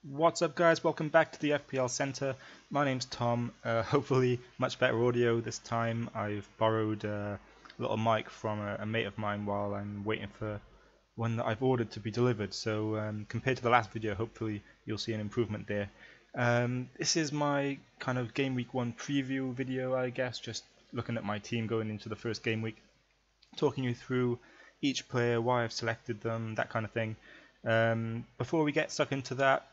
What's up, guys? Welcome back to the FPL Centre. My name's Tom. Hopefully much better audio this time. I've borrowed a little mic from a mate of mine while I'm waiting for one that I've ordered to be delivered. So compared to the last video, hopefully you'll see an improvement there. This is my kind of Game Week 1 preview video, I guess, just looking at my team going into the first game week, talking you through each player, why I've selected them, that kind of thing. Before we get stuck into that,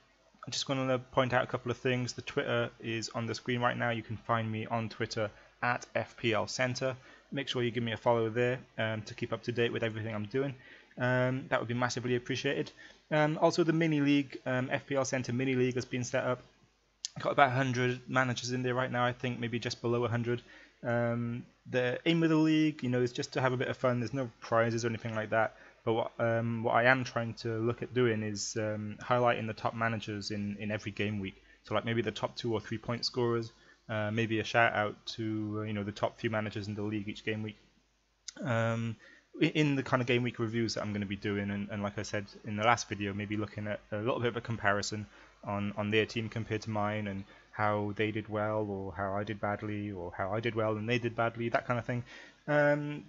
I'm just going to point out a couple of things. The Twitter is on the screen right now. You can find me on Twitter at FPL Centre. Make sure you give me a follow there to keep up to date with everything I'm doing. That would be massively appreciated. Also, the mini league, FPL Centre mini league, has been set up. Got about 100 managers in there right now. I think maybe just below 100. The aim of the league, is just to have a bit of fun. There's no prizes or anything like that. But what I am trying to look at doing is highlighting the top managers in every game week. So like maybe the top 2 or 3 point scorers, maybe a shout out to the top few managers in the league each game week. In the kind of game week reviews that I'm going to be doing, and like I said in the last video, maybe looking at a little bit of a comparison on their team compared to mine, and how they did well or how I did badly, or how I did well and they did badly, that kind of thing.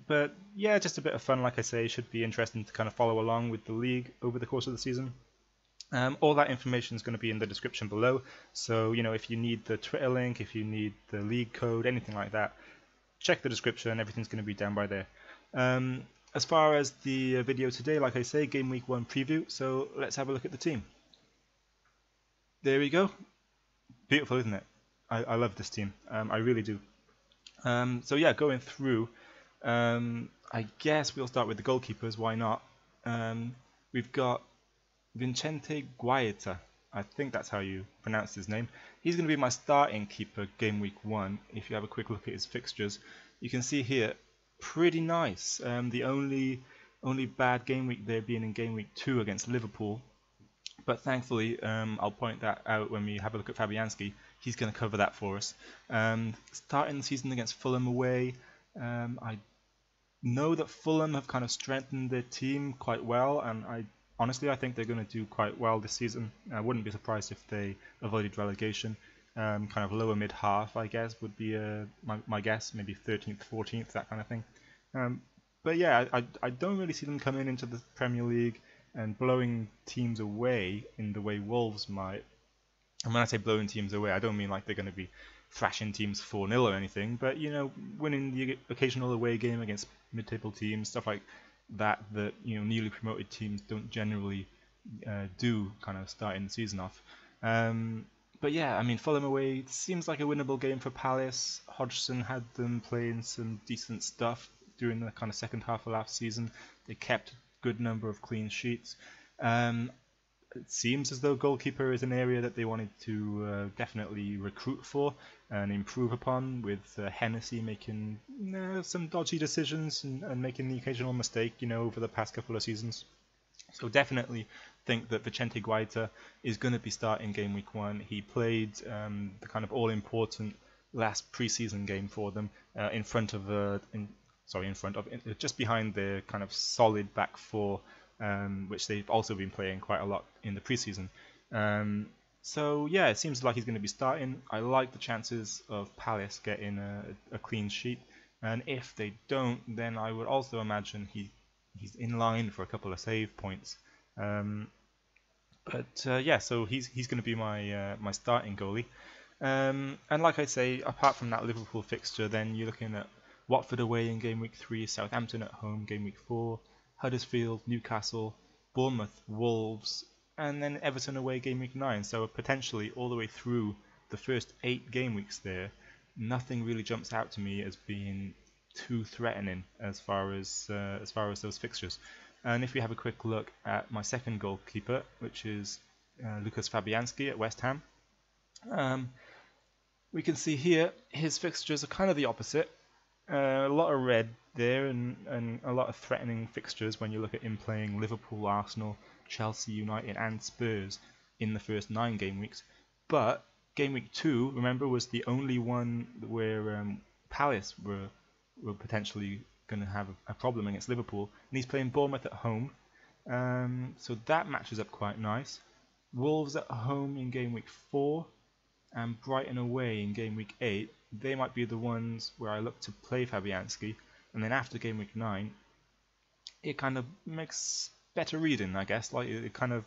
But yeah, just a bit of fun. Like I say, should be interesting to kind of follow along with the league over the course of the season. All that information is going to be in the description below, so if you need the Twitter link, if you need the league code, anything like that, check the description. Everything's going to be down by there. As far as the video today, like I say, Game Week 1 preview, so let's have a look at the team. There we go. Beautiful, isn't it? I love this team. I really do. So yeah, going through, I guess we'll start with the goalkeepers. Why not? We've got Vicente Guaita. I think that's how you pronounce his name. He's going to be my starting keeper Game Week 1. If you have a quick look at his fixtures, you can see here, pretty nice. The only bad game week there being in Game Week 2 against Liverpool. But thankfully, I'll point that out when we have a look at Fabianski. He's going to cover that for us. Starting the season against Fulham away, I know that Fulham have kind of strengthened their team quite well, and honestly I think they're going to do quite well this season. I wouldn't be surprised if they avoided relegation. Kind of lower mid-half, I guess, would be my guess, maybe 13th, 14th, that kind of thing. But yeah, I don't really see them coming into the Premier League and blowing teams away in the way Wolves might. And when I say blowing teams away, I don't mean like they're going to be thrashing teams 4-0 or anything, but winning the occasional away game against mid-table teams, stuff like that newly promoted teams don't generally do, kind of starting the season off. But yeah, I mean, Fulham away seems like a winnable game for Palace. Hodgson had them playing some decent stuff during the kind of second half of last season. They kept good number of clean sheets. It seems as though goalkeeper is an area that they wanted to definitely recruit for and improve upon, with Hennessy making some dodgy decisions and making the occasional mistake over the past couple of seasons. So definitely think that Vicente Guaita is going to be starting Game Week 1. He played the kind of all-important last pre-season game for them just behind their kind of solid back four, which they've also been playing quite a lot in the preseason. So yeah, it seems like he's going to be starting. I like the chances of Palace getting a clean sheet, and if they don't, then I would also imagine he's in line for a couple of save points. Yeah, so he's going to be my starting goalie. And like I say, apart from that Liverpool fixture, then you're looking at Watford away in Game Week 3, Southampton at home Game Week 4, Huddersfield, Newcastle, Bournemouth, Wolves, and then Everton away Game Week 9. So potentially all the way through the first 8 game weeks there, nothing really jumps out to me as being too threatening as far as those fixtures. And if we have a quick look at my second goalkeeper, which is Lucas Fabianski at West Ham, we can see here his fixtures are kind of the opposite. A lot of red there and a lot of threatening fixtures when you look at him playing Liverpool, Arsenal, Chelsea, United and Spurs in the first 9 game weeks. But Game Week 2, remember, was the only one where Palace were potentially going to have a problem against Liverpool, and he's playing Bournemouth at home. So that matches up quite nice. Wolves at home in game week 4 and Brighton away in game week 8, they might be the ones where I look to play Fabianski, and then after game week 9, it kind of makes better reading, I guess. Like it kind of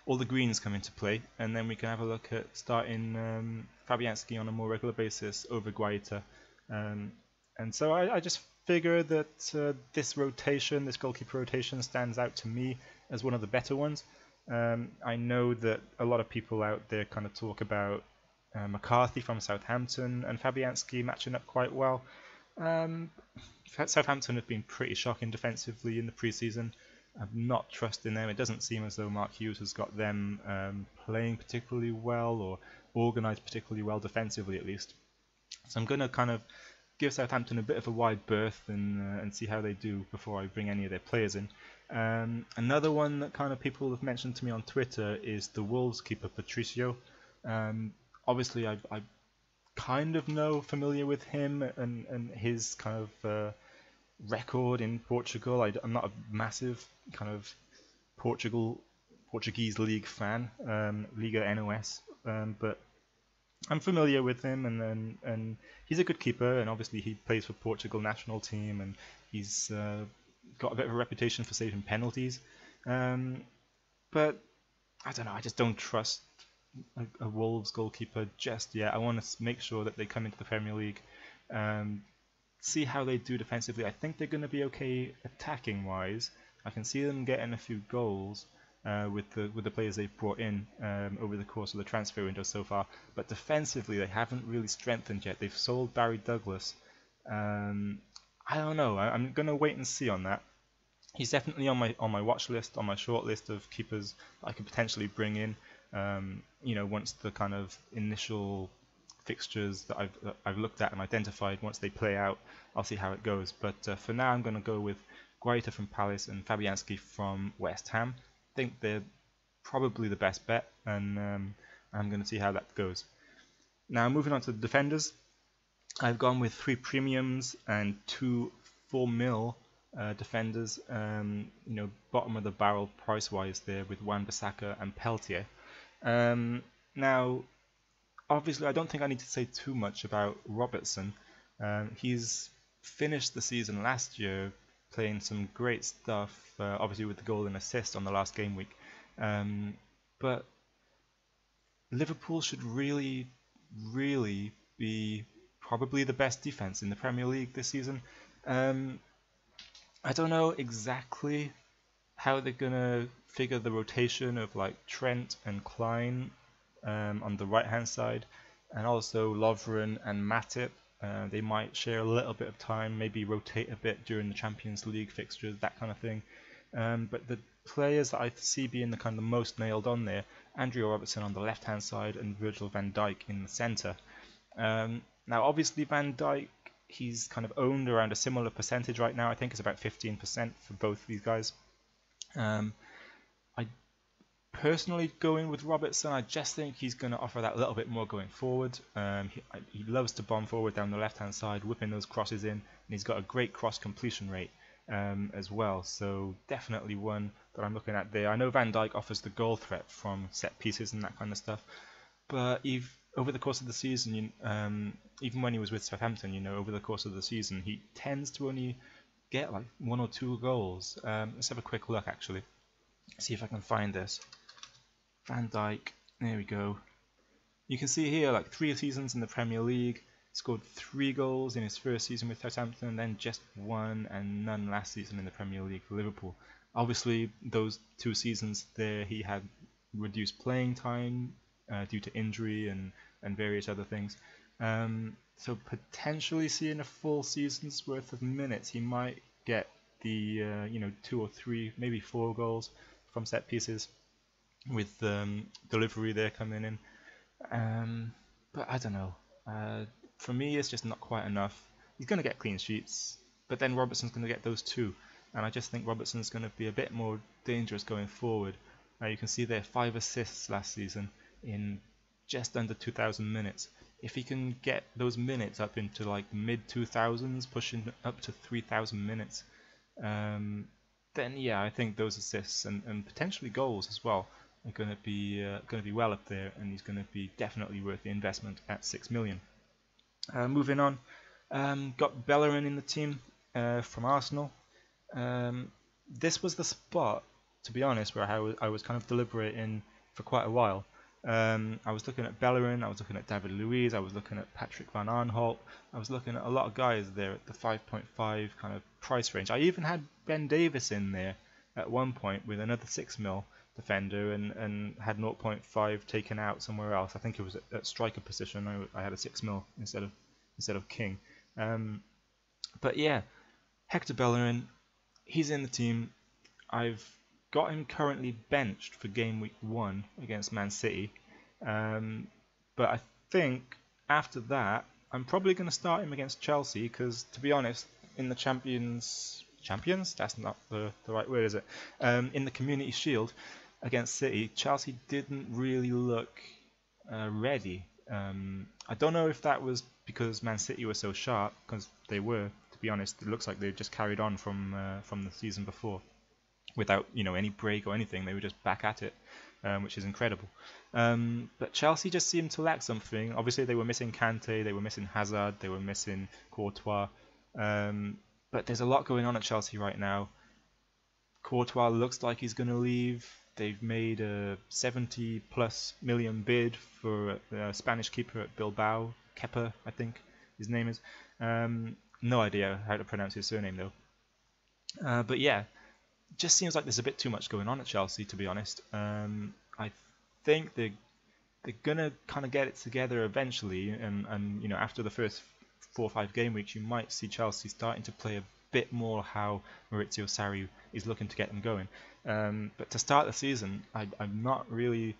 all the greens come into play, and then we can have a look at starting Fabianski on a more regular basis over Guaita. And so I just figure that this rotation, this goalkeeper rotation, stands out to me as one of the better ones. I know that a lot of people out there kind of talk about McCarthy from Southampton and Fabianski matching up quite well. Southampton have been pretty shocking defensively in the pre-season. I'm not trusting them. It doesn't seem as though Mark Hughes has got them playing particularly well or organised particularly well defensively, at least. So I'm going to kind of give Southampton a bit of a wide berth and see how they do before I bring any of their players in. Another one that kind of people have mentioned to me on Twitter is the Wolves keeper Patricio. Obviously, I kind of familiar with him and his kind of record in Portugal. I'm not a massive kind of Portuguese league fan, Liga NOS, but I'm familiar with him, and he's a good keeper, and obviously he plays for Portugal national team, and he's got a bit of a reputation for saving penalties. But I don't know, I just don't trust a Wolves goalkeeper just yet. I want to make sure that they come into the Premier League, see how they do defensively. I think they're going to be okay attacking wise. I can see them getting a few goals with the players they've brought in over the course of the transfer window so far, but defensively they haven't really strengthened yet. They've sold Barry Douglas. I don't know. I'm going to wait and see on that. He's definitely on my watch list, on my short list of keepers that I could potentially bring in. Once the kind of initial fixtures that I've looked at and identified, once they play out, I'll see how it goes. But for now, I'm going to go with Guaita from Palace and Fabianski from West Ham. I think they're probably the best bet, and I'm going to see how that goes. Now, moving on to the defenders, I've gone with 3 premiums and 2 4 mil defenders. Bottom of the barrel price-wise there with Wan-Bissaka and Peltier. Now, obviously, I don't think I need to say too much about Robertson. He's finished the season last year playing some great stuff, obviously with the goal and assist on the last game week. But Liverpool should really, really be probably the best defense in the Premier League this season. I don't know exactly how they're going to figure the rotation of like Trent and Klein on the right hand side, and also Lovren and Matip. They might share a little bit of time, maybe rotate a bit during the Champions League fixtures, that kind of thing. But the players that I see being the kind of most nailed on there, Andrew Robertson on the left hand side and Virgil van Dijk in the centre. Now obviously Van Dijk, he's kind of owned around a similar percentage right now. I think it's about 15% for both these guys. I personally go in with Robertson. I just think he's going to offer that little bit more going forward. He loves to bomb forward down the left hand side, whipping those crosses in, and he's got a great cross completion rate as well. So definitely one that I'm looking at there. I know Van Dijk offers the goal threat from set pieces and that kind of stuff, but over the course of the season, even when he was with Southampton, over the course of the season, he tends to only get like 1 or 2 goals. Let's have a quick look actually. See if I can find this. Van Dijk, there we go. You can see here like 3 seasons in the Premier League, scored 3 goals in his first season with Southampton, and then just 1 and none last season in the Premier League for Liverpool. Obviously, those 2 seasons there, he had reduced playing time due to injury and various other things. So potentially seeing a full season's worth of minutes, he might get the 2 or 3, maybe 4 goals from set pieces, with delivery there coming in. But I don't know. For me, it's just not quite enough. He's going to get clean sheets, but then Robertson's going to get those too. And I just think Robertson's going to be a bit more dangerous going forward. You can see there 5 assists last season in just under 2,000 minutes. If he can get those minutes up into like mid 2000s, pushing up to 3,000 minutes, then yeah, I think those assists and potentially goals as well are going to be well up there, and he's going to be definitely worth the investment at 6 million. Moving on, got Bellerin in the team from Arsenal. This was the spot, to be honest, where I was kind of deliberating for quite a while. I was looking at Bellerin, I was looking at David Luiz, I was looking at Patrick Van Aanholt, I was looking at a lot of guys there at the 5.5 kind of price range. I even had Ben Davis in there at one point with another 6 mil defender, and had 0.5 taken out somewhere else. I think it was at striker position. I had a 6 mil instead of King. But yeah, Hector Bellerin, he's in the team. I've got him currently benched for game week 1 against Man City, but I think after that I'm probably going to start him against Chelsea, because to be honest, in the champions, that's not the right word, is it? In the Community Shield against City, Chelsea didn't really look ready. I don't know if that was because Man City were so sharp, because they were, to be honest. It looks like they just carried on from the season before without any break or anything. They were just back at it, which is incredible. But Chelsea just seemed to lack something. Obviously they were missing Kante, they were missing Hazard, they were missing Courtois, but there's a lot going on at Chelsea right now. Courtois looks like he's going to leave. They've made a 70+ million bid for a Spanish keeper at Bilbao, Kepa, I think his name is. No idea how to pronounce his surname though. But yeah, it just seems like there's a bit too much going on at Chelsea, to be honest. I think they're gonna kind of get it together eventually, and after the first 4 or 5 game weeks, you might see Chelsea starting to play a bit more how Maurizio Sarri is looking to get them going. But to start the season, I'm not really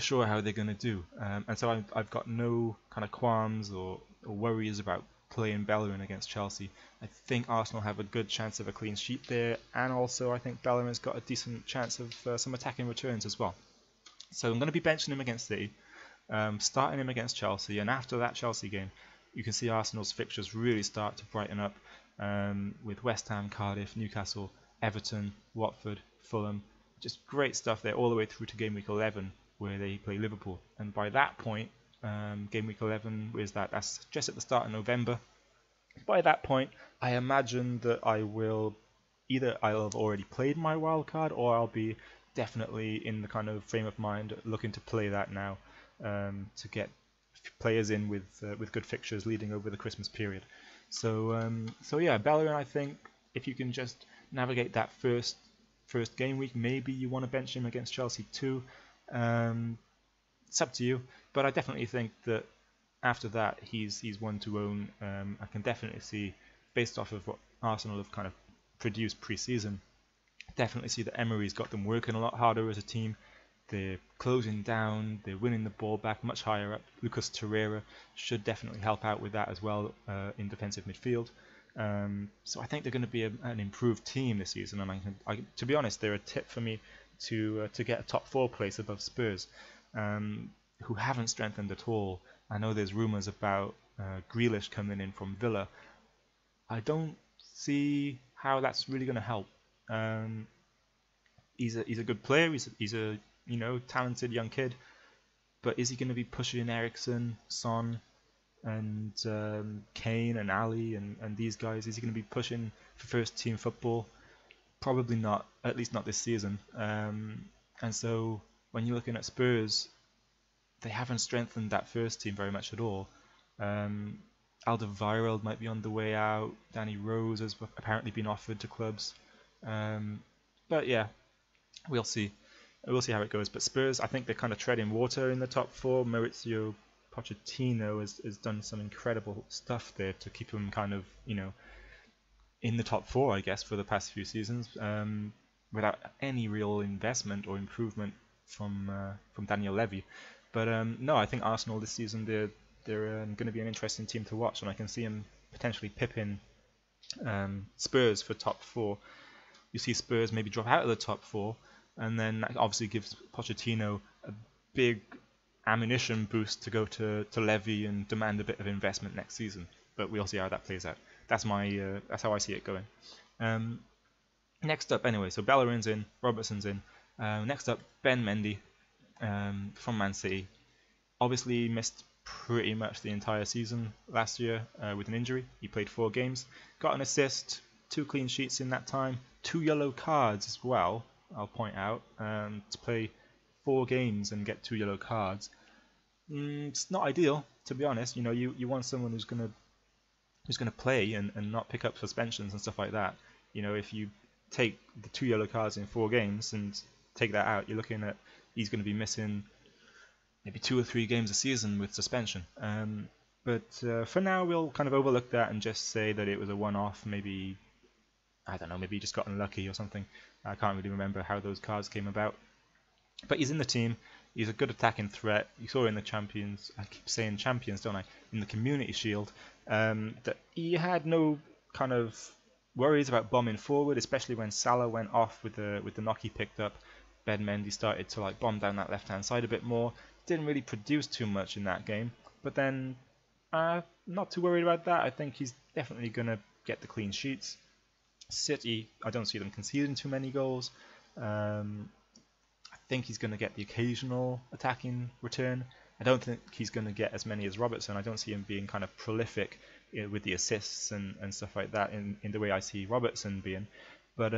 sure how they're going to do, and so I've got no kind of qualms or worries about playing Bellerin against Chelsea. I think Arsenal have a good chance of a clean sheet there, and also I think Bellerin's got a decent chance of some attacking returns as well. So I'm going to be benching him against City, starting him against Chelsea, and after that Chelsea game, you can see Arsenal's fixtures really start to brighten up, with West Ham, Cardiff, Newcastle, Everton, Watford, Fulham. Just great stuff there all the way through to game week 11, where they play Liverpool. And by that point, game week 11, where's that? That's just at the start of November. By that point, I imagine that I'll have already played my wild card, or I'll be definitely in the kind of frame of mind looking to play that now, to get players in with good fixtures leading over the Christmas period. So yeah, Bellerin, I think if you can just navigate that first game week, maybe you want to bench him against Chelsea too. It's up to you, but I definitely think that after that he's one to own. I can definitely see, based off of what Arsenal have kind of produced pre-season, definitely see that Emery's got them working a lot harder as a team. They're closing down, they're winning the ball back much higher up. Lucas Torreira should definitely help out with that as well, in defensive midfield. So I think they're going to be an improved team this season, and to be honest, they're a tip for me to get a top 4 place above Spurs, who haven't strengthened at all. I know there's rumours about Grealish coming in from Villa. I don't see how that's really going to help. He's a good player. He's a talented young kid, but is he going to be pushing Eriksen, Son, and Kane and Ali and these guys? Is he going to be pushing for first team football? Probably not, at least not this season. And so when you're looking at Spurs, they haven't strengthened that first team very much at all. Alderweireld might be on the way out. Danny Rose has apparently been offered to clubs. But yeah, we'll see. We'll see how it goes. But Spurs, I think they're kind of treading water in the top 4. Maurizio Pochettino has done some incredible stuff there to keep them kind of, in the top 4, I guess, for the past few seasons, without any real investment or improvement from Daniel Levy. But no, I think Arsenal this season, they're going to be an interesting team to watch, and I can see them potentially pipping Spurs for top 4. You see Spurs maybe drop out of the top 4, and then that obviously gives Pochettino a big ammunition boost to go to Levy and demand a bit of investment next season. But we'll see how that plays out. That's how I see it going. Next up, anyway, so Bellerin's in, Robertson's in. Next up, Ben Mendy from Man City. Obviously missed pretty much the entire season last year with an injury. He played 4 games, got an assist, 2 clean sheets in that time, 2 yellow cards as well, I'll point out. To play 4 games and get 2 yellow cards, it's not ideal, to be honest. You want someone who's gonna play and not pick up suspensions and stuff like that. If you take the 2 yellow cards in 4 games and take that out, you're looking at he's going to be missing maybe 2 or 3 games a season with suspension. But for now, we'll kind of overlook that and just say that it was a one-off. Maybe, I don't know, maybe he just got unlucky or something. I can't really remember how those cards came about. But he's in the team. He's a good attacking threat. You saw in the Champions, I keep saying Champions, don't I? In the Community Shield, that he had no kind of worries about bombing forward, especially when Salah went off with the knock he picked up. Ben Mendy started to bomb down that left-hand side a bit more. Didn't really produce too much in that game, but then not too worried about that. I think he's definitely going to get the clean sheets. City, I don't see them conceding too many goals. I think he's going to get the occasional attacking return. I don't think he's going to get as many as Robertson. I don't see him being kind of prolific with the assists and stuff like that in the way I see Robertson being. But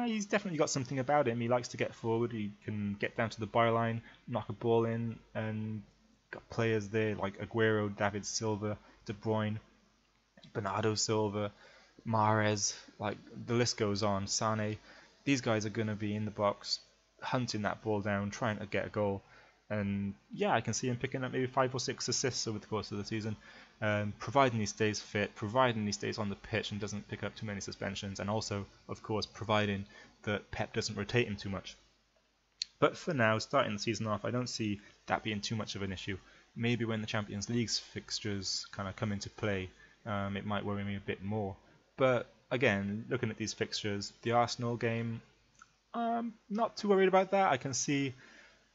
he's definitely got something about him. He likes to get forward. He can get down to the byline, knock a ball in, and got players there like Aguero, David Silva, De Bruyne, Bernardo Silva, Mahrez. The list goes on. Sane. These guys are going to be in the box, hunting that ball down, trying to get a goal. And yeah, I can see him picking up maybe 5 or 6 assists over the course of the season, providing he stays fit, providing he stays on the pitch and doesn't pick up too many suspensions, and also, of course, providing that Pep doesn't rotate him too much. But for now, starting the season off, I don't see that being too much of an issue. Maybe when the Champions League's fixtures kind of come into play, it might worry me a bit more. But again, looking at these fixtures, the Arsenal game, not too worried about that. I can see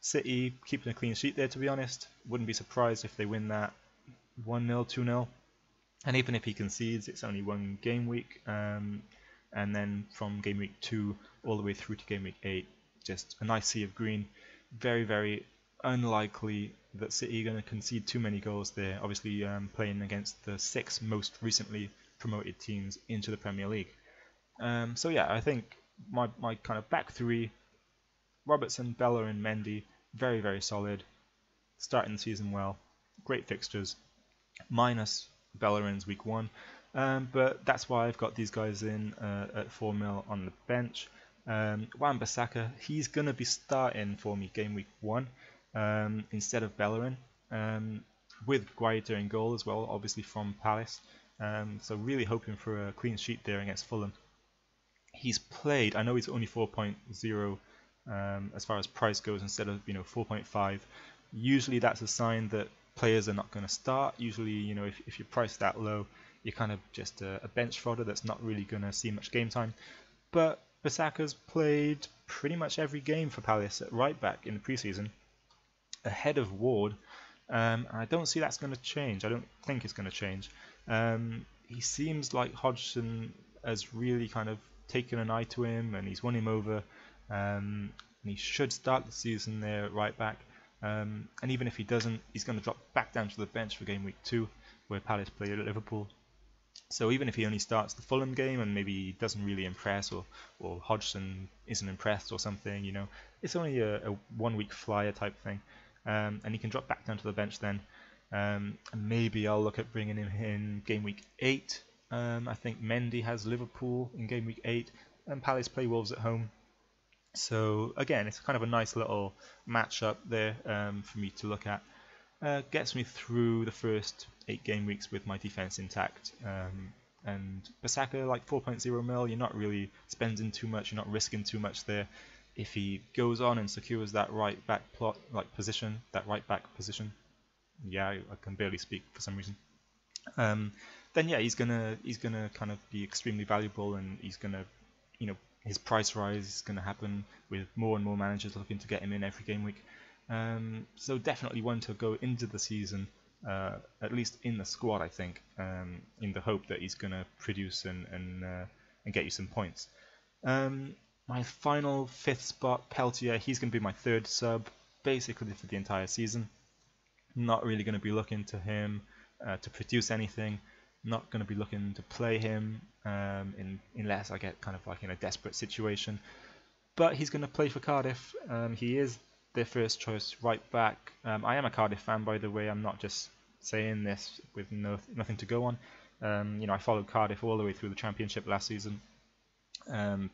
City keeping a clean sheet there, to be honest. Wouldn't be surprised if they win that 1-0, 2-0. And even if he concedes, it's only 1 game week. And then from game week 2 all the way through to game week 8, just a nice sea of green. Very, very unlikely that City are going to concede too many goals there. Obviously playing against the 6 most recently promoted teams into the Premier League. So yeah, I think my kind of back 3, Robertson, Bellerin, Mendy, very, very solid. Starting the season well. Great fixtures. Minus Bellerin's week 1. But that's why I've got these guys in at 4 mil on the bench. Wan-Bissaka, he's going to be starting for me game week 1 instead of Bellerin. With Guaita in goal as well, obviously from Palace. So really hoping for a clean sheet there against Fulham. He's played, I know he's only 4.0 as far as price goes instead of 4.5. Usually that's a sign that players are not going to start. Usually, if you're priced that low, you're kind of just a bench fodder that's not really going to see much game time. But Bissaka's played pretty much every game for Palace at right back in the preseason, ahead of Ward. I don't see that's going to change. I don't think it's going to change. He seems like Hodgson has really kind of taken an eye to him, and he's won him over. And he should start the season there at right back. And even if he doesn't, he's going to drop back down to the bench for game week 2, where Palace play at Liverpool. So even if he only starts the Fulham game and maybe he doesn't really impress, or Hodgson isn't impressed or something, it's only a 1-week flyer type thing. And he can drop back down to the bench then. And maybe I'll look at bringing him in game week 8. I think Mendy has Liverpool in game week 8, and Palace play Wolves at home. So again, it's kind of a nice little matchup there for me to look at. Gets me through the first 8 game weeks with my defense intact. And Bissaka, like 4.0 mil, you're not really spending too much, you're not risking too much there. If he goes on and secures that right back position, yeah, I can barely speak for some reason. Then yeah, he's gonna kind of be extremely valuable, and he's gonna, his price rise is going to happen with more and more managers looking to get him in every game week. So definitely one to go into the season, at least in the squad, I think, in the hope that he's going to produce and get you some points. My My final 5th spot, Peltier, he's going to be my 3rd sub, basically for the entire season. Not really going to be looking to him to produce anything. Not going to be looking to play him unless I get kind of like in a desperate situation. But he's going to play for Cardiff. He is their first choice right back. I am a Cardiff fan, by the way. I'm not just saying this with nothing to go on. I followed Cardiff all the way through the Championship last season.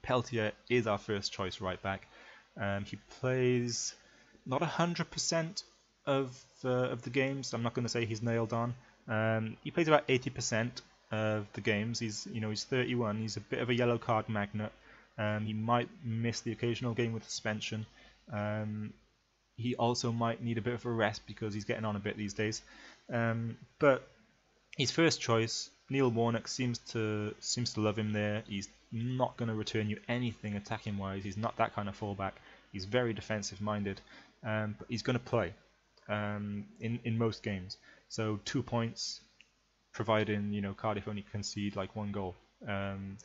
Peltier is our first choice right back. He plays not 100% of the games. I'm not going to say he's nailed on. He plays about 80% of the games. He's 31. He's a bit of a yellow card magnet. He might miss the occasional game with suspension. He also might need a bit of a rest because he's getting on a bit these days. But his first choice, Neil Warnock, seems to love him there. He's not going to return you anything attacking wise. He's not that kind of fullback. He's very defensive minded, but he's going to play in most games. So 2 points, providing Cardiff only concede like 1 goal. And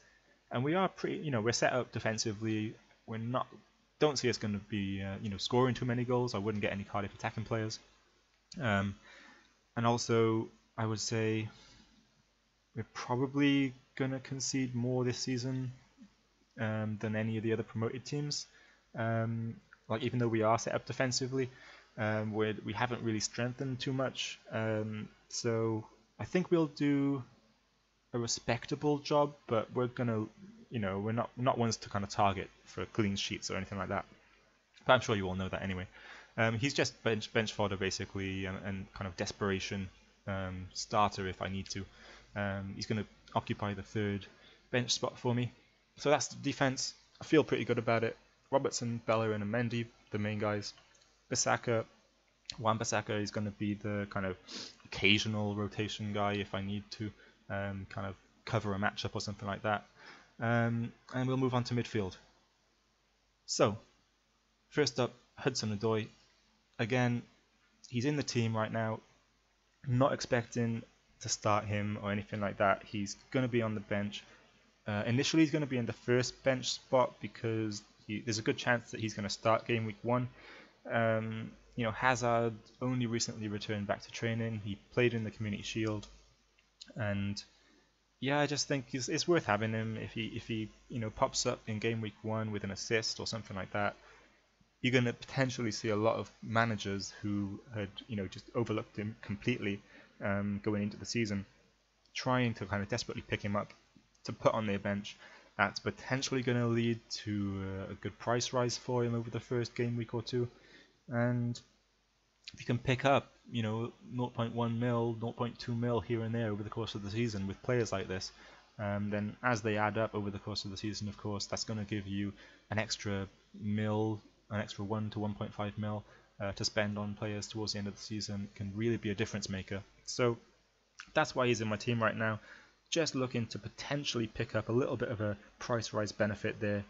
we are pretty, we're set up defensively. Don't see us going to be scoring too many goals. I wouldn't get any Cardiff attacking players. And also, I would say we're probably going to concede more this season than any of the other promoted teams. Even though we are set up defensively, we haven't really strengthened too much. So I think we'll do a respectable job, but we're gonna, we're not ones to kind of target for clean sheets or anything like that. But I'm sure you all know that anyway. He's just bench fodder basically, and kind of desperation starter if I need to. He's going to occupy the 3rd bench spot for me. So that's the defense. I feel pretty good about it. Robertson, Bellerin, and Mendy, the main guys. Wan-Bissaka is going to be the kind of occasional rotation guy if I need to kind of cover a matchup or something like that. And we'll move on to midfield. So, first up, Hudson-Odoi. Again, he's in the team right now. Not expecting to start him or anything like that. He's going to be on the bench. Initially, he's going to be in the first bench spot because there's a good chance that he's going to start game week 1. Hazard only recently returned back to training. He played in the Community Shield, and yeah, I just think it's worth having him. If he pops up in game week 1 with an assist or something like that, you're going to potentially see a lot of managers who had just overlooked him completely going into the season, trying to kind of desperately pick him up to put on their bench. That's potentially going to lead to a good price rise for him over the first game week or 2. And if you can pick up, 0.1 mil, 0.2 mil here and there over the course of the season with players like this, then as they add up over the course of the season, of course, that's going to give you an extra 1 to 1.5 mil to spend on players towards the end of the season. It can really be a difference maker. So that's why he's in my team right now. Just looking to potentially pick up a little bit of a price rise benefit there.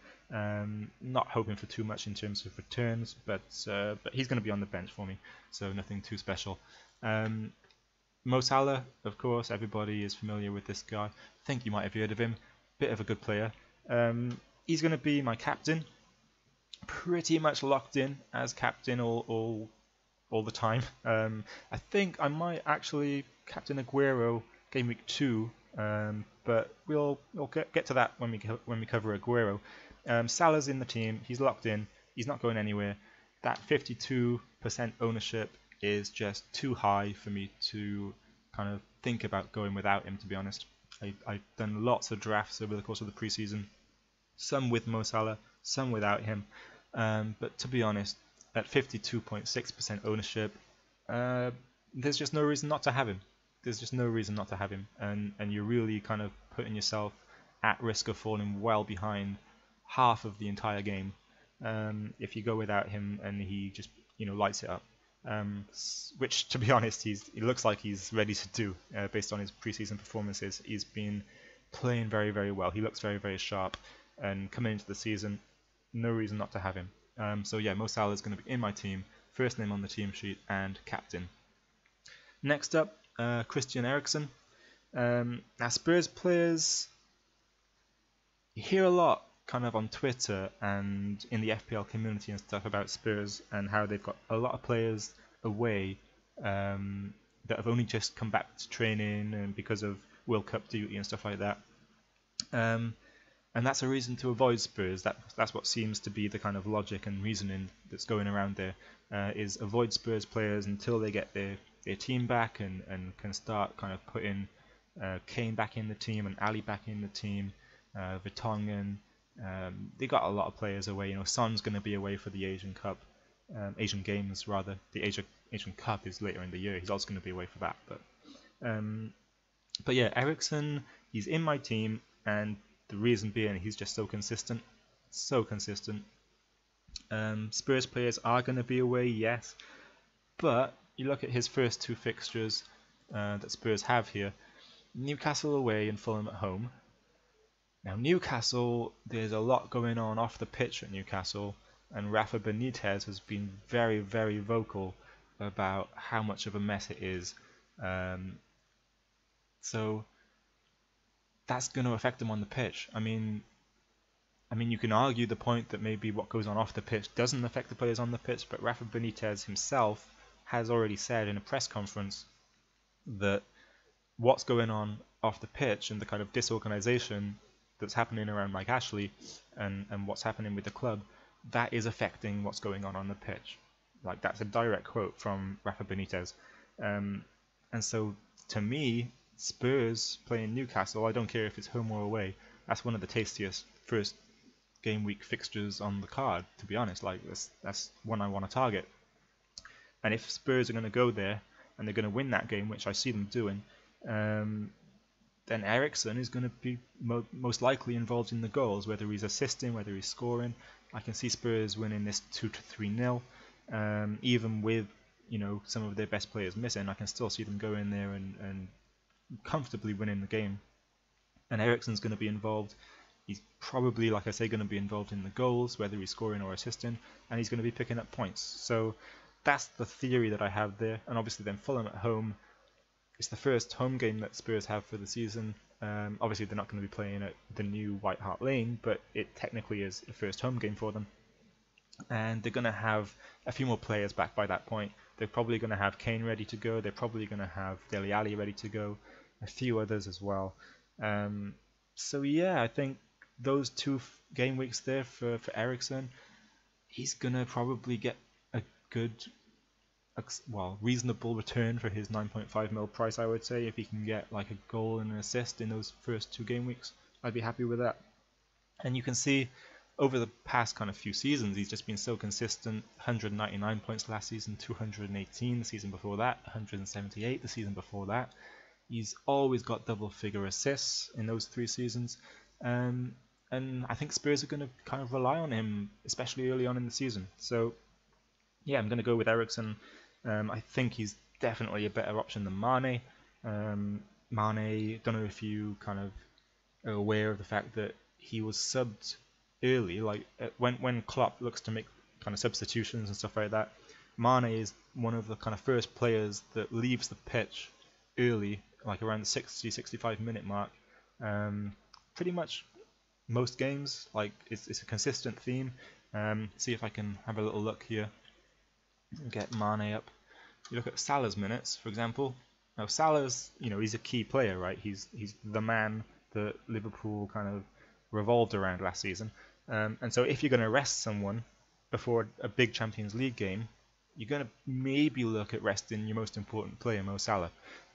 Not hoping for too much in terms of returns, but he's going to be on the bench for me, so nothing too special. Mo Salah, of course, everybody is familiar with this guy. I think you might have heard of him. Bit of a good player. He's going to be my captain. Pretty much locked in as captain all the time. I think I might actually captain Aguero game week 2. But we'll get to that when we cover Aguero. Salah's in the team. He's locked in. He's not going anywhere. That 52% ownership is just too high for me to kind of think about going without him, to be honest. I've done lots of drafts over the course of the preseason, some with Mo Salah, some without him. But to be honest, at 52.6% ownership, there's just no reason not to have him. There's just no reason not to have him, and you're really kind of putting yourself at risk of falling well behind half of the entire game if you go without him and he just lights it up. Which, to be honest, he looks like he's ready to do based on his preseason performances. He's been playing very, very well. He looks very, very sharp, and coming into the season, no reason not to have him. So yeah, Mo Salah is going to be in my team, first name on the team sheet, and captain. Next up, Christian Eriksen. Now Spurs players, you hear a lot kind of on Twitter and in the FPL community and stuff about Spurs and how they've got a lot of players away that have only just come back to training and because of World Cup duty and stuff like that. And that's a reason to avoid Spurs. That's what seems to be the kind of logic and reasoning that's going around there, is avoid Spurs players until they get their team back and can start kind of putting Kane back in the team and Ali back in the team, Vertonghen. They got a lot of players away. You know, Son's going to be away for the Asian Cup, Asian Games rather. The Asian Cup is later in the year. He's also going to be away for that. But yeah, Eriksen, he's in my team, and the reason being he's just so consistent, so consistent. Spurs players are going to be away, yes, but you look at his first two fixtures that Spurs have here: Newcastle away and Fulham at home. Now Newcastle, there's a lot going on off the pitch at Newcastle, and Rafa Benitez has been very, very vocal about how much of a mess it is. So that's going to affect them on the pitch. I mean, you can argue the point that maybe what goes on off the pitch doesn't affect the players on the pitch, but Rafa Benitez himself has already said in a press conference that what's going on off the pitch and the kind of disorganization that's happening around Mike Ashley and what's happening with the club, that is affecting what's going on the pitch. Like, that's a direct quote from Rafa Benitez. And so, to me, Spurs playing Newcastle, I don't care if it's home or away, that's one of the tastiest first game week fixtures on the card, to be honest. Like, that's one I want to target. And if Spurs are going to go there and they're going to win that game, which I see them doing, then Eriksen is going to be most likely involved in the goals, whether he's assisting, whether he's scoring. I can see Spurs winning this 2-3-0, even with, you know, some of their best players missing. I can still see them go in there and comfortably winning the game. And Eriksen's going to be involved. He's probably, like I say, going to be involved in the goals, whether he's scoring or assisting, and he's going to be picking up points. So that's the theory that I have there. And obviously then Fulham at home. It's the first home game that Spurs have for the season. Obviously they're not going to be playing at the new White Hart Lane, but it technically is the first home game for them. And they're going to have a few more players back by that point. They're probably going to have Kane ready to go. They're probably going to have Dele Alli ready to go. A few others as well. So yeah, I think those two game weeks there for Eriksen, he's going to probably get a good, reasonable return for his 9.5 mil price, I would say. If he can get like a goal and an assist in those first two game weeks, I'd be happy with that. And you can see over the past kind of few seasons, he's just been so consistent. 199 points last season, 218 the season before that, 178 the season before that. He's always got double-figure assists in those 3 seasons. And I think Spurs are going to kind of rely on him, especially early on in the season. So, yeah, I'm going to go with Eriksen. I think he's definitely a better option than Mane. Mane, don't know if you kind of are aware of the fact that he was subbed early. Like, when Klopp looks to make kind of substitutions and stuff like that, Mane is one of the kind of first players that leaves the pitch early, like around the 60-65 minute mark. Pretty much most games, like it's a consistent theme. See if I can have a little look here and get Mane up. You look at Salah's minutes, for example. Now Salah's, you know, he's a key player, right? He's the man that Liverpool kind of revolved around last season. And so if you're going to rest someone before a big Champions League game, you're going to maybe look at resting your most important player, Mo Salah.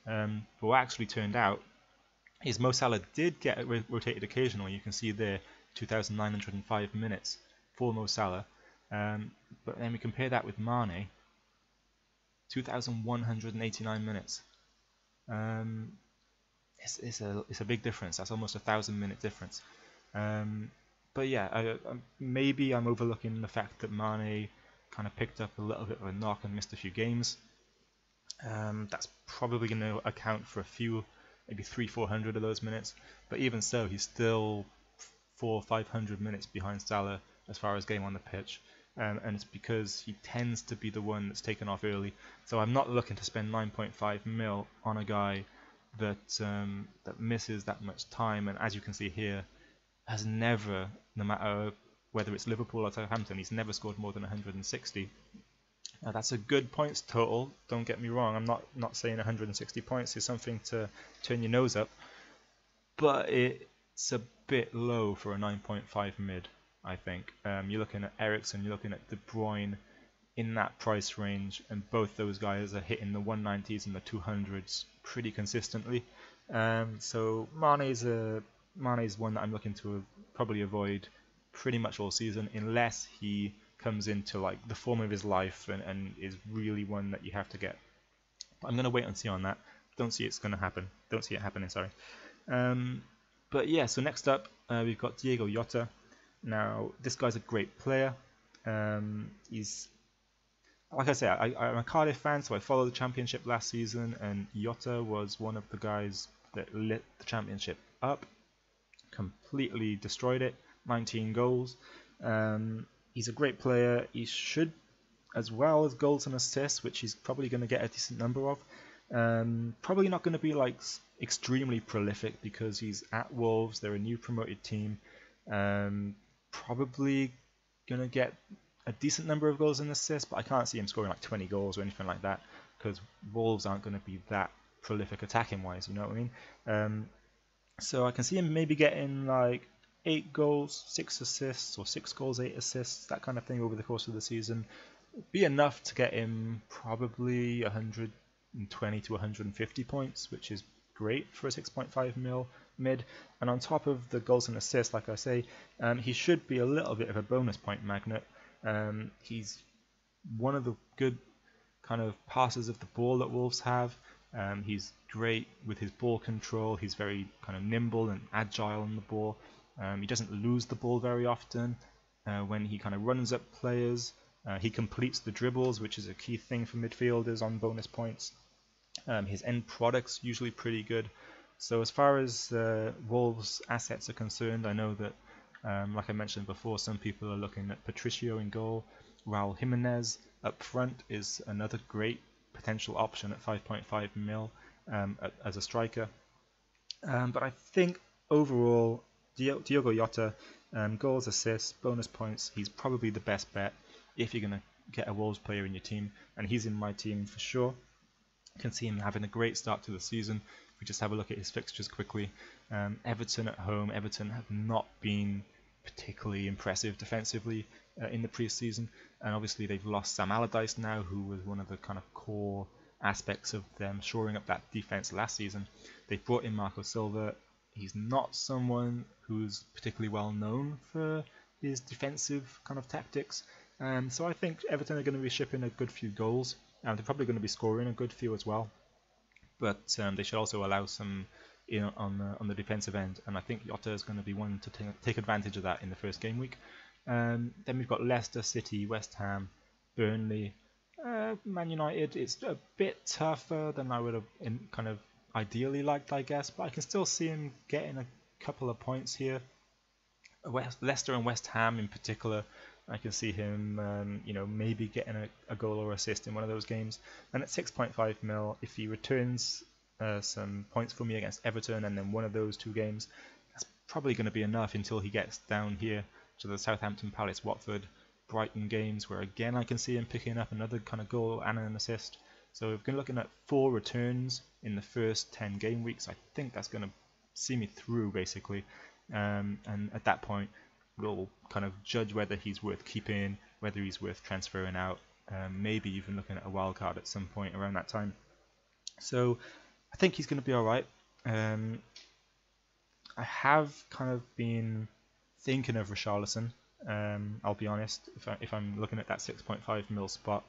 But what actually turned out is Mo Salah did get rotated occasionally. You can see there 2,905 minutes for Mo Salah. But then we compare that with Mane, 2,189 minutes. It's a big difference. That's almost 1,000 minute difference. But yeah, maybe I'm overlooking the fact that Mane kind of picked up a little bit of a knock and missed a few games. That's probably going to account for a few, maybe 300-400 of those minutes. But even so, he's still 400-500 minutes behind Salah as far as game on the pitch. And it's because he tends to be the one that's taken off early. So I'm not looking to spend 9.5 mil on a guy that misses that much time. And as you can see here, has never, no matter whether it's Liverpool or Southampton, he's never scored more than 160. Now that's a good points total, don't get me wrong, I'm not saying 160 points is something to turn your nose up, but it's a bit low for a 9.5 mid, I think. You're looking at Eriksen, you're looking at De Bruyne in that price range, and both those guys are hitting the 190s and the 200s pretty consistently. So Mane's one that I'm looking to probably avoid pretty much all season, unless he comes into like the form of his life and is really one that you have to get. But I'm going to wait and see on that. Don't see it's going to happen. Don't see it happening, sorry. But yeah, so next up we've got Diogo Jota. Now this guy's a great player. He's, like I say, I'm a Cardiff fan, so I followed the Championship last season, and Jota was one of the guys that lit the Championship up, completely destroyed it, 19 goals. He's a great player. He should, as well as goals and assists, which he's probably going to get a decent number of. Probably not going to be like extremely prolific because he's at Wolves. They're a new promoted team. Probably going to get a decent number of goals and assists, but I can't see him scoring like 20 goals or anything like that because Wolves aren't going to be that prolific attacking wise, you know what I mean? So I can see him maybe getting like 8 goals, 6 assists, or 6 goals, 8 assists, that kind of thing over the course of the season. Be enough to get him probably 120 to 150 points, which is great for a 6.5 mil mid. And on top of the goals and assists, like I say, he should be a little bit of a bonus point magnet. He's one of the good kind of passers of the ball that Wolves have. He's great with his ball control. He's very kind of nimble and agile on the ball. He doesn't lose the ball very often. When he kind of runs up players, he completes the dribbles, which is a key thing for midfielders on bonus points. His end product's usually pretty good. So as far as Wolves' assets are concerned, I know that, like I mentioned before, some people are looking at Patricio in goal. Raul Jimenez up front is another great potential option at 5.5 mil as a striker. But I think overall, Diogo Jota, goals, assists, bonus points, he's probably the best bet if you're going to get a Wolves player in your team, and he's in my team for sure. I can see him having a great start to the season. If we just have a look at his fixtures quickly, Everton at home. Everton have not been particularly impressive defensively in the pre-season, and obviously they've lost Sam Allardyce now, who was one of the kind of core aspects of them shoring up that defense last season. They've brought in Marco Silva. He's not someone who's particularly well known for his defensive kind of tactics, so I think Everton are going to be shipping a good few goals. They're probably going to be scoring a good few as well, but they should also allow some on the defensive end, and I think Jota is going to be one to take advantage of that in the first game week. Then we've got Leicester City, West Ham, Burnley, Man United. It's a bit tougher than I would have kind of ideally liked, I guess, but I can still see him getting a couple of points here. Leicester and West Ham in particular, I can see him, maybe getting a goal or assist in one of those games. And at 6.5 mil, if he returns some points for me against Everton and then one of those 2 games, that's probably going to be enough until he gets down here to the Southampton, Palace, Watford, Brighton games, where again I can see him picking up another kind of goal and an assist. So if we're looking at 4 returns in the first 10 game weeks, I think that's going to see me through basically. And at that point, we'll kind of judge whether he's worth keeping, whether he's worth transferring out, maybe even looking at a wild card at some point around that time. So I think he's going to be alright. I have kind of been thinking of Richarlison. I'll be honest, if I'm looking at that 6.5 mil spot,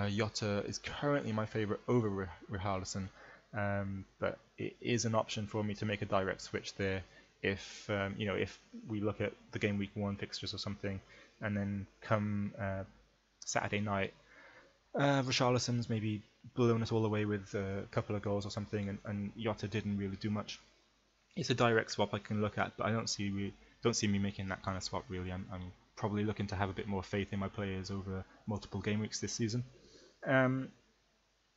Jota is currently my favourite over Richarlison, but it is an option for me to make a direct switch there. If if we look at the game week 1 fixtures or something, and then come Saturday night, Richarlison's maybe blown us all away with a couple of goals or something, and Jota didn't really do much. It's a direct swap I can look at, but I don't see me making that kind of swap really. I'm probably looking to have a bit more faith in my players over multiple game weeks this season.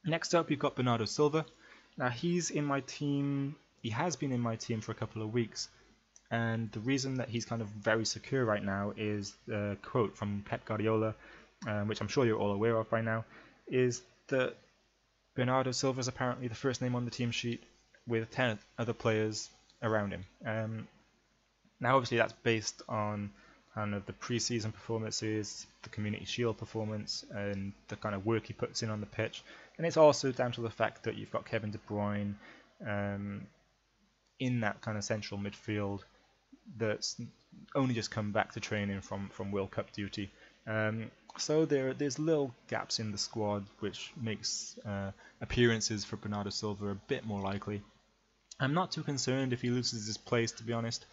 Next up, we've got Bernardo Silva. Now he's in my team. He has been in my team for a couple of weeks. And the reason that he's kind of very secure right now is the quote from Pep Guardiola, which I'm sure you're all aware of by now, is that Bernardo Silva is apparently the first name on the team sheet with 10 other players around him. Now, obviously, that's based on kind of the pre-season performances, the Community Shield performance, and the kind of work he puts in on the pitch. And it's also down to the fact that you've got Kevin De Bruyne in that kind of central midfield that's only just come back to training from World Cup duty. So there's little gaps in the squad which makes appearances for Bernardo Silva a bit more likely. I'm not too concerned if he loses his place, to be honest.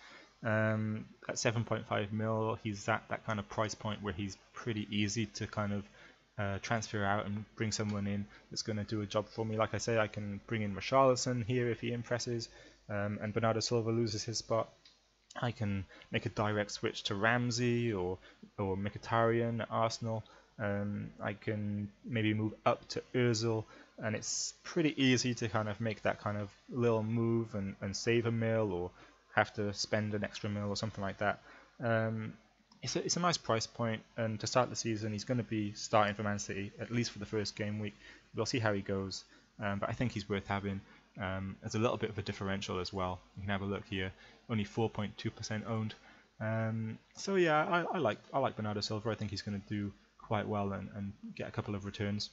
At 7.5 mil, he's at that kind of price point where he's pretty easy to kind of transfer out and bring someone in that's going to do a job for me. Like I say, I can bring in Richarlison here if he impresses, and Bernardo Silva loses his spot. I can make a direct switch to Ramsey or Mkhitaryan at Arsenal. I can maybe move up to Ozil, and it's pretty easy to kind of make that kind of little move and save a mil or have to spend an extra mil or something like that. It's a nice price point, and to start the season, he's going to be starting for Man City, at least for the first game week. We'll see how he goes, but I think he's worth having. There's a little bit of a differential as well. You can have a look here, only 4.2% owned. So yeah, I like Bernardo Silva. I think he's going to do quite well and get a couple of returns.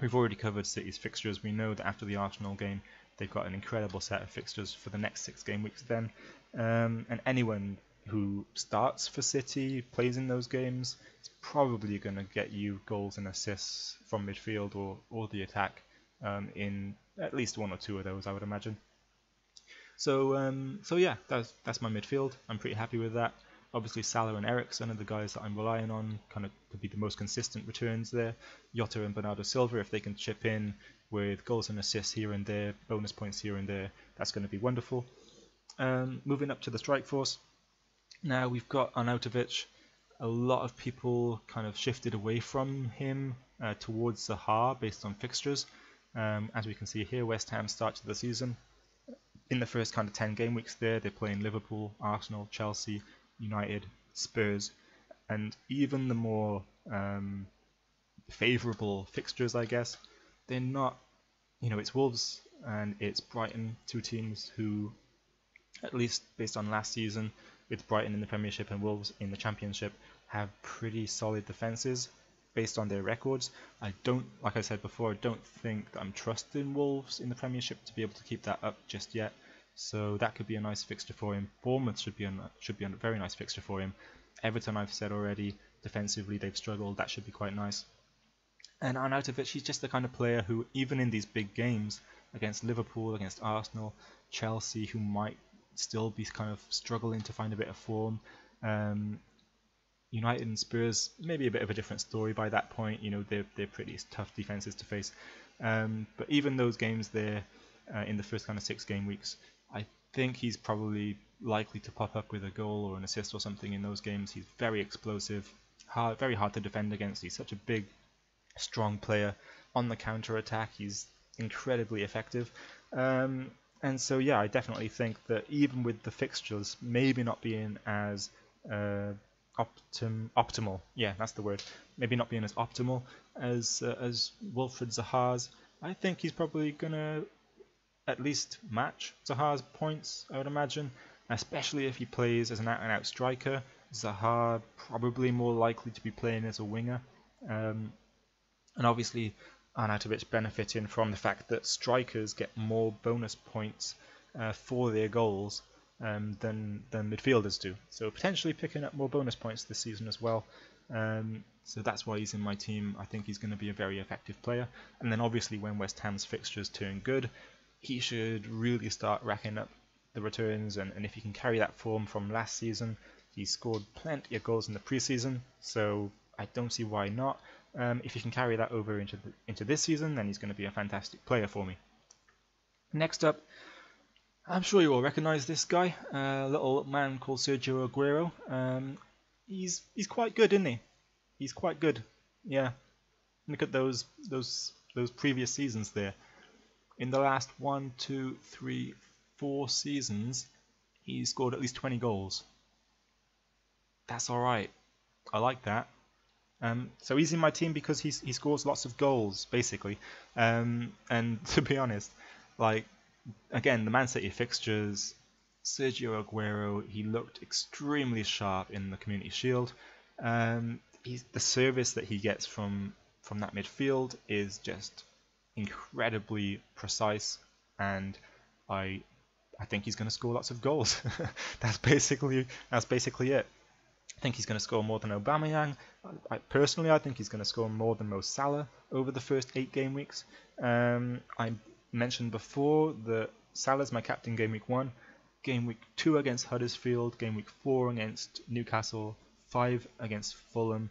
We've already covered City's fixtures. We know that after the Arsenal game, they've got an incredible set of fixtures for the next 6 game weeks then. And anyone who starts for City, plays in those games, is probably going to get you goals and assists from midfield or the attack in at least 1 or 2 of those, I would imagine. So yeah, that's my midfield. I'm pretty happy with that. Obviously, Salah and Eriksen are the guys that I'm relying on, kind of to be the most consistent returns there. Jota and Bernardo Silva, if they can chip in with goals and assists here and there, bonus points here and there, that's going to be wonderful. Moving up to the strike force. Now we've got Arnautovic. A lot of people kind of shifted away from him towards Zaha based on fixtures. As we can see here, West Ham starts the season. In the first kind of 10 game weeks there, they're playing Liverpool, Arsenal, Chelsea, United, Spurs, and even the more favourable fixtures, I guess, they're not, it's Wolves and it's Brighton, 2 teams who, at least based on last season, with Brighton in the Premiership and Wolves in the Championship, have pretty solid defences based on their records. Like I said before, I don't think that I'm trusting Wolves in the Premiership to be able to keep that up just yet. So that could be a nice fixture for him. Bournemouth should be a very nice fixture for him. Everton, I've said already, defensively they've struggled. That should be quite nice. And Arnautovic, he's just the kind of player who, even in these big games against Liverpool, against Arsenal, Chelsea, who might still be kind of struggling to find a bit of form. United and Spurs, maybe a bit of a different story by that point. They're pretty tough defenses to face. But even those games there in the first kind of 6 game weeks, I think he's probably likely to pop up with a goal or an assist or something in those games. He's very explosive, very hard to defend against. He's such a big, strong player on the counter-attack. He's incredibly effective. And so, yeah, I definitely think that even with the fixtures maybe not being as optimal, yeah, that's the word, maybe not being as optimal as Wilfried Zaha's, I think he's probably going to at least match Zaha's points, I would imagine, especially if he plays as an out-and-out striker. Zaha probably more likely to be playing as a winger. And obviously Arnautovic benefiting from the fact that strikers get more bonus points for their goals than midfielders do. So potentially picking up more bonus points this season as well. So that's why he's in my team. I think he's going to be a very effective player. And then obviously when West Ham's fixtures turn good, he should really start racking up the returns. And if he can carry that form from last season, he scored plenty of goals in the preseason, so I don't see why not. If he can carry that over into this season, then he's going to be a fantastic player for me. Next up, I'm sure you all recognise this guy, a little man called Sergio Aguero. He's quite good, isn't he? He's quite good. Yeah. Look at those previous seasons there. In the last 1, 2, 3, 4 seasons, He scored at least 20 goals. That's alright. I like that. So he's in my team because he scores lots of goals, basically. And to be honest, like, again, the Man City fixtures, Sergio Aguero, he looked extremely sharp in the Community Shield. The service that he gets from that midfield is just incredibly precise, and I think he's going to score lots of goals. That's basically it. I think he's going to score more than Aubameyang. Personally, I think he's going to score more than Mo Salah over the first 8 game weeks. I mentioned before that Salah's my captain game week 1, game week 2 against Huddersfield, game week 4 against Newcastle, 5 against Fulham.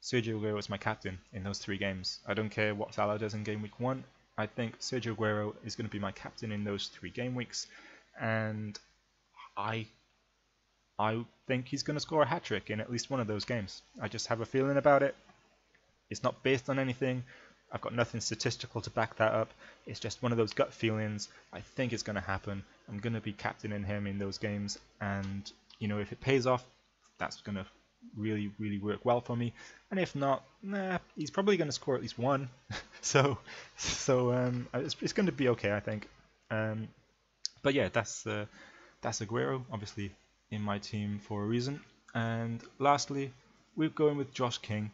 Sergio Aguero is my captain in those 3 games. I don't care what Salah does in game week 1. I think Sergio Aguero is going to be my captain in those 3 game weeks, and I think he's going to score a hat-trick in at least one of those games. I just have a feeling about it. It's not based on anything. I've got nothing statistical to back that up. It's just one of those gut feelings. I think it's going to happen. I'm going to be captaining him in those games, and if it pays off, that's going to really, really work well for me. And if not, he's probably going to score at least 1. so it's going to be okay, I think. But yeah, that's Aguero, obviously in my team for a reason. And lastly, we're going with Josh King.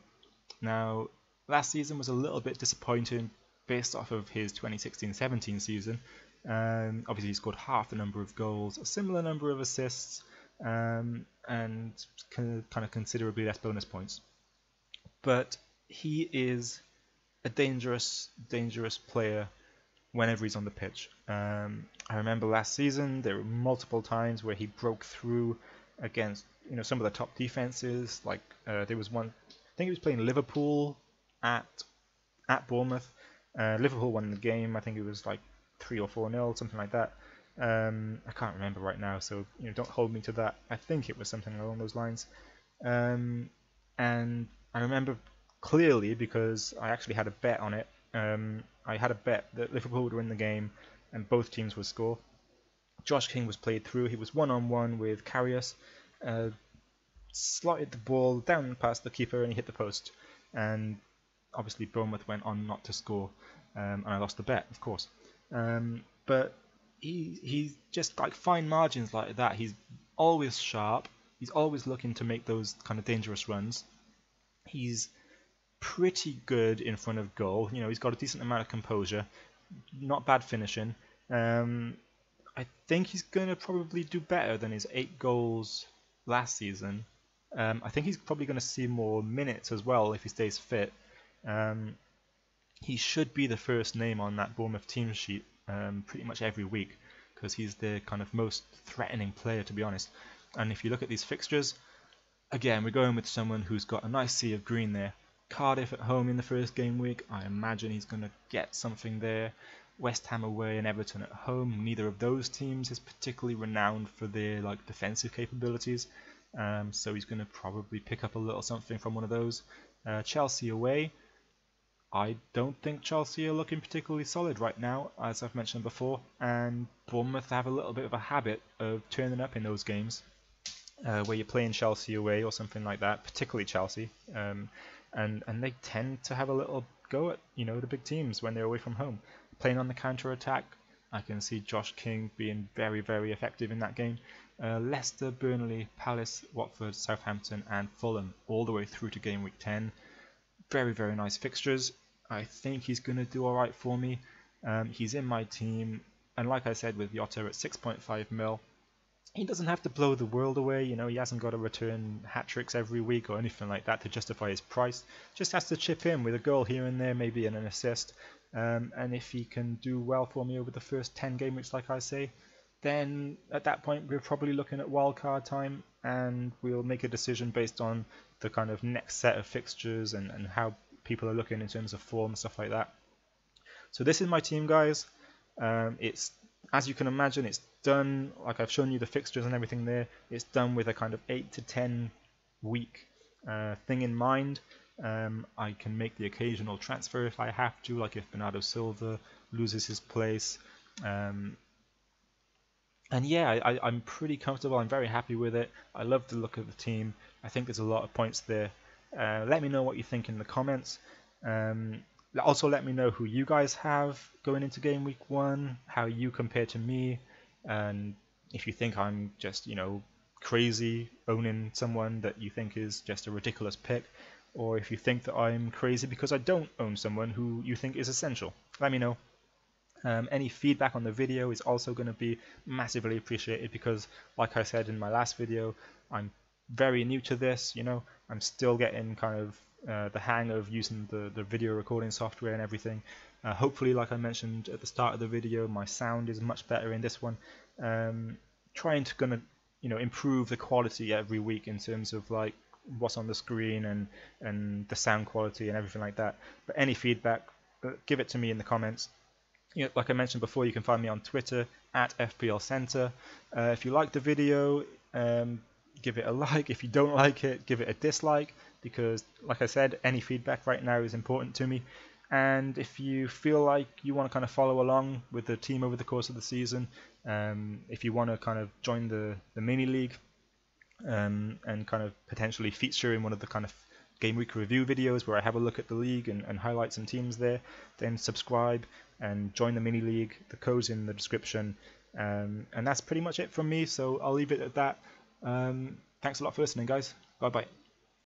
Now, last season was a little bit disappointing based off of his 2016-17 season. Obviously, he scored half the number of goals, a similar number of assists, and kind of considerably less bonus points. But he is a dangerous player whenever he's on the pitch. I remember last season there were multiple times where he broke through against some of the top defenses. Like there was one, I think he was playing Liverpool at Bournemouth. Liverpool won the game. I think it was like 3 or 4-0, something like that. I can't remember right now, so don't hold me to that. I think it was something along those lines. And I remember clearly because I actually had a bet on it. I had a bet that Liverpool would win the game and both teams would score. Josh King was played through. He was one-on-one with Karius, slotted the ball down past the keeper and he hit the post. And obviously Bournemouth went on not to score, and I lost the bet, of course. But he's just like fine margins like that. He's always sharp. He's always looking to make those kind of dangerous runs. He's pretty good in front of goal. He's got a decent amount of composure. Not bad finishing. I think he's going to probably do better than his 8 goals last season. I think he's probably going to see more minutes as well if he stays fit. He should be the first name on that Bournemouth team sheet pretty much every week because he's the kind of most threatening player, to be honest. And if you look at these fixtures, again, we're going with someone who's got a nice sea of green there. Cardiff at home in the first game week. I imagine he's going to get something there. West Ham away and Everton at home. Neither of those teams is particularly renowned for their defensive capabilities. So he's going to probably pick up a little something from one of those. Chelsea away. I don't think Chelsea are looking particularly solid right now, as I've mentioned before. And Bournemouth have a little bit of a habit of turning up in those games where you're playing Chelsea away or something like that, particularly Chelsea. And they tend to have a little go at the big teams when they're away from home, playing on the counter attack. I can see Josh King being very, very effective in that game. Leicester, Burnley, Palace, Watford, Southampton, and Fulham all the way through to game week 10. Very, very nice fixtures. I think he's going to do all right for me. He's in my team, and like I said with Jota at 6.5 mil. He doesn't have to blow the world away, he hasn't got to return hat-tricks every week or anything like that to justify his price. Just has to chip in with a goal here and there, maybe an assist. And if he can do well for me over the first 10 game weeks, like I say, then at that point we're probably looking at wildcard time, and we'll make a decision based on the kind of next set of fixtures and how people are looking in terms of form and stuff like that. So this is my team, guys. It's, as you can imagine, it's done, like I've shown you the fixtures and everything there, it's done with a kind of 8 to 10 week thing in mind. I can make the occasional transfer if I have to, like if Bernardo Silva loses his place. And yeah, I'm pretty comfortable. I'm very happy with it. I love the look of the team. I think there's a lot of points there. Let me know what you think in the comments. Um, Also, let me know who you guys have going into game week 1, how you compare to me, and if you think I'm just, crazy owning someone that you think is just a ridiculous pick, or if you think that I'm crazy because I don't own someone who you think is essential. Let me know. Any feedback on the video is also going to be massively appreciated because, like I said in my last video, I'm very new to this. I'm still getting kind of the hang of using the video recording software and everything. Hopefully, like I mentioned at the start of the video, my sound is much better in this one. Trying to improve the quality every week in terms of like what's on the screen and the sound quality and everything like that. But any feedback, give it to me in the comments. Like I mentioned before, you can find me on Twitter at FPL Centre. If you like the video, give it a like. If you don't like it, give it a dislike, because, like I said, any feedback right now is important to me. And if you feel like you want to kind of follow along with the team over the course of the season, if you want to kind of join the mini league and kind of potentially feature in one of the kind of game week review videos where I have a look at the league and highlight some teams there, then subscribe and join the mini league. The code's in the description. And that's pretty much it from me, so I'll leave it at that. Thanks a lot for listening, guys. Bye bye.